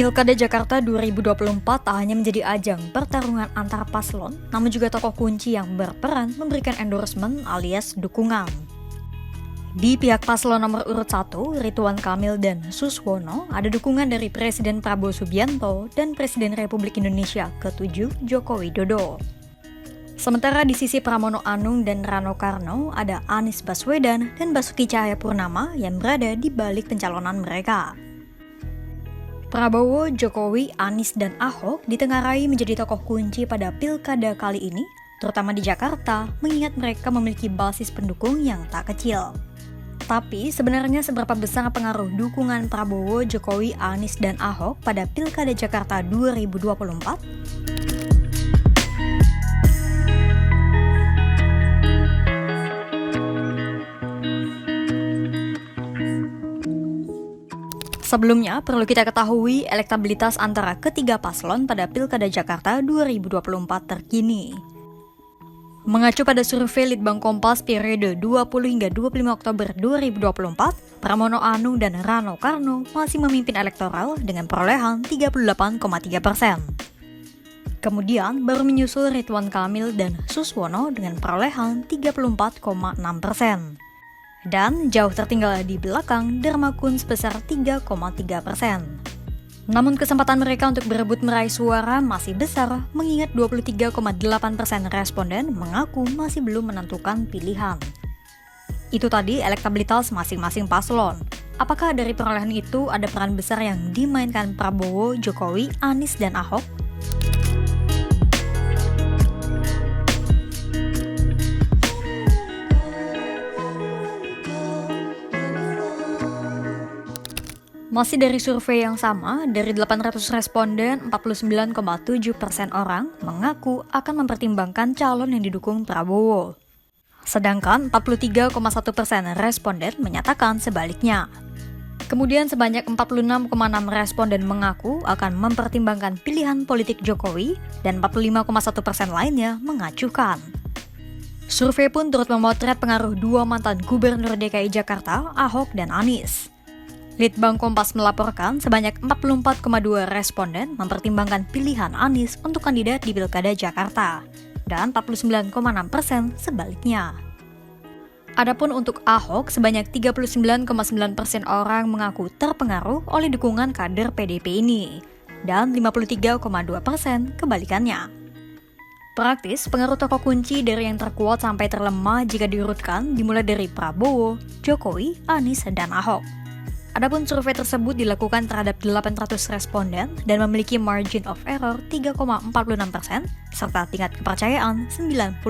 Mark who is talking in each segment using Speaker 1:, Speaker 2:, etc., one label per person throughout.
Speaker 1: Pilkada Jakarta 2024 tak hanya menjadi ajang pertarungan antar paslon, namun juga tokoh kunci yang berperan memberikan endorsement alias dukungan. Di pihak paslon nomor urut 1, Ridwan Kamil dan Suswono, ada dukungan dari Presiden Prabowo Subianto dan Presiden Republik Indonesia ke-7 Joko Widodo. Sementara di sisi Pramono Anung dan Rano Karno, ada Anies Baswedan dan Basuki Cahayapurnama yang berada di balik pencalonan mereka. Prabowo, Jokowi, Anies, dan Ahok ditengarai menjadi tokoh kunci pada pilkada kali ini, terutama di Jakarta, mengingat mereka memiliki basis pendukung yang tak kecil. Tapi sebenarnya seberapa besar pengaruh dukungan Prabowo, Jokowi, Anies, dan Ahok pada pilkada Jakarta 2024? Sebelumnya, perlu kita ketahui elektabilitas antara ketiga paslon pada Pilkada Jakarta 2024 terkini. Mengacu pada survei Litbang Kompas periode 20 hingga 25 Oktober 2024, Pramono Anung dan Rano Karno masih memimpin elektoral dengan perolehan 38,3%. Kemudian baru menyusul Ridwan Kamil dan Suswono dengan perolehan 34,6%. Dan jauh tertinggal di belakang Darmakun sebesar 3,3%. Namun kesempatan mereka untuk berebut meraih suara masih besar, mengingat 23,8% responden mengaku masih belum menentukan pilihan. Itu tadi elektabilitas masing-masing paslon. Apakah dari perolehan itu ada peran besar yang dimainkan Prabowo, Jokowi, Anies, dan Ahok? Masih dari survei yang sama, dari 800 responden, 49,7% orang mengaku akan mempertimbangkan calon yang didukung Prabowo. Sedangkan 43,1% responden menyatakan sebaliknya. Kemudian sebanyak 46,6 responden mengaku akan mempertimbangkan pilihan politik Jokowi dan 45,1% lainnya mengacuhkan. Survei pun turut memotret pengaruh dua mantan Gubernur DKI Jakarta, Ahok dan Anies. Litbang Kompas melaporkan sebanyak 44,2 responden mempertimbangkan pilihan Anies untuk kandidat di Pilkada Jakarta, dan 49,6% sebaliknya. Adapun untuk Ahok, sebanyak 39,9% orang mengaku terpengaruh oleh dukungan kader PDP ini, dan 53,2% kebalikannya. Praktis, pengaruh tokoh kunci dari yang terkuat sampai terlemah jika diurutkan dimulai dari Prabowo, Jokowi, Anies, dan Ahok. Adapun survei tersebut dilakukan terhadap 800 responden dan memiliki margin of error 3,46% serta tingkat kepercayaan 95%.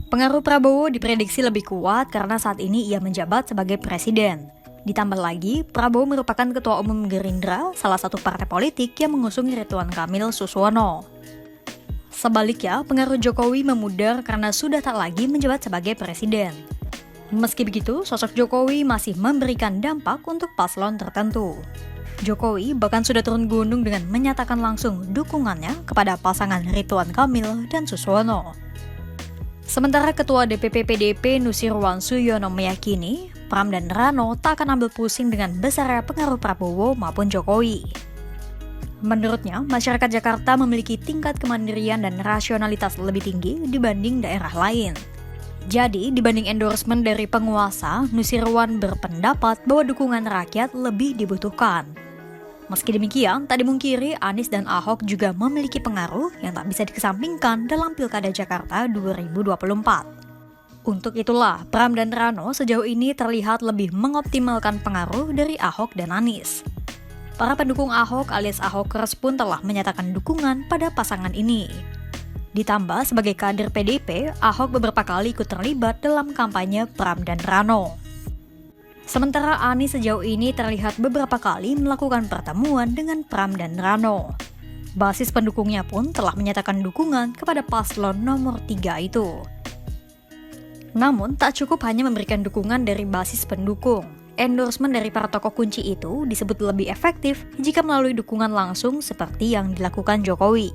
Speaker 1: Pengaruh Prabowo diprediksi lebih kuat karena saat ini ia menjabat sebagai presiden. Ditambah lagi, Prabowo merupakan Ketua Umum Gerindra, salah satu partai politik yang mengusung Ridwan Kamil Suswono. Sebaliknya, pengaruh Jokowi memudar karena sudah tak lagi menjabat sebagai presiden. Meski begitu, sosok Jokowi masih memberikan dampak untuk paslon tertentu. Jokowi bahkan sudah turun gunung dengan menyatakan langsung dukungannya kepada pasangan Ridwan Kamil dan Suswono. Sementara Ketua DPP PDIP Nusirwan Suyono meyakini Pram dan Rano tak akan ambil pusing dengan besarnya pengaruh Prabowo maupun Jokowi. Menurutnya, masyarakat Jakarta memiliki tingkat kemandirian dan rasionalitas lebih tinggi dibanding daerah lain. Jadi, dibanding endorsement dari penguasa, Nusirwan berpendapat bahwa dukungan rakyat lebih dibutuhkan. Meski demikian, tak dimungkiri Anies dan Ahok juga memiliki pengaruh yang tak bisa dikesampingkan dalam Pilkada Jakarta 2024. Untuk itulah, Pram dan Rano sejauh ini terlihat lebih mengoptimalkan pengaruh dari Ahok dan Anies. Para pendukung Ahok alias Ahokers pun telah menyatakan dukungan pada pasangan ini. Ditambah sebagai kader PDIP, Ahok beberapa kali ikut terlibat dalam kampanye Pram dan Rano. Sementara Anies sejauh ini terlihat beberapa kali melakukan pertemuan dengan Pram dan Rano. Basis pendukungnya pun telah menyatakan dukungan kepada paslon nomor 3 itu. Namun, tak cukup hanya memberikan dukungan dari basis pendukung. Endorsement dari para tokoh kunci itu disebut lebih efektif jika melalui dukungan langsung seperti yang dilakukan Jokowi.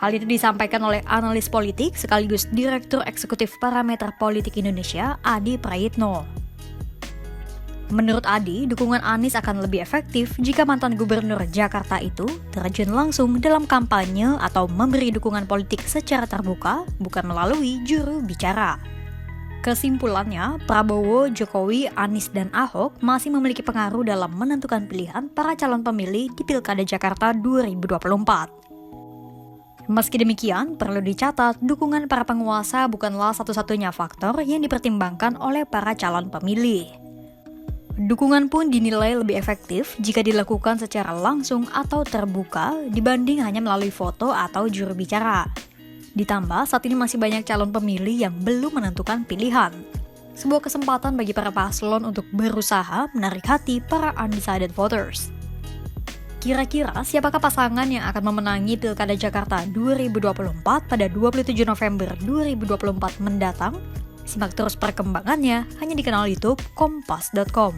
Speaker 1: Hal itu disampaikan oleh analis politik sekaligus Direktur Eksekutif Parameter Politik Indonesia, Adi Prayitno. Menurut Adi, dukungan Anies akan lebih efektif jika mantan gubernur Jakarta itu terjun langsung dalam kampanye atau memberi dukungan politik secara terbuka, bukan melalui juru bicara. Kesimpulannya, Prabowo, Jokowi, Anies, dan Ahok masih memiliki pengaruh dalam menentukan pilihan para calon pemilih di Pilkada Jakarta 2024. Meski demikian, perlu dicatat dukungan para penguasa bukanlah satu-satunya faktor yang dipertimbangkan oleh para calon pemilih. Dukungan pun dinilai lebih efektif jika dilakukan secara langsung atau terbuka dibanding hanya melalui foto atau juru bicara. Ditambah, saat ini masih banyak calon pemilih yang belum menentukan pilihan. Sebuah kesempatan bagi para paslon untuk berusaha menarik hati para undecided voters. Kira-kira siapakah pasangan yang akan memenangi Pilkada Jakarta 2024 pada 27 November 2024 mendatang? Simak terus perkembangannya hanya di kanal YouTube Kompas.com.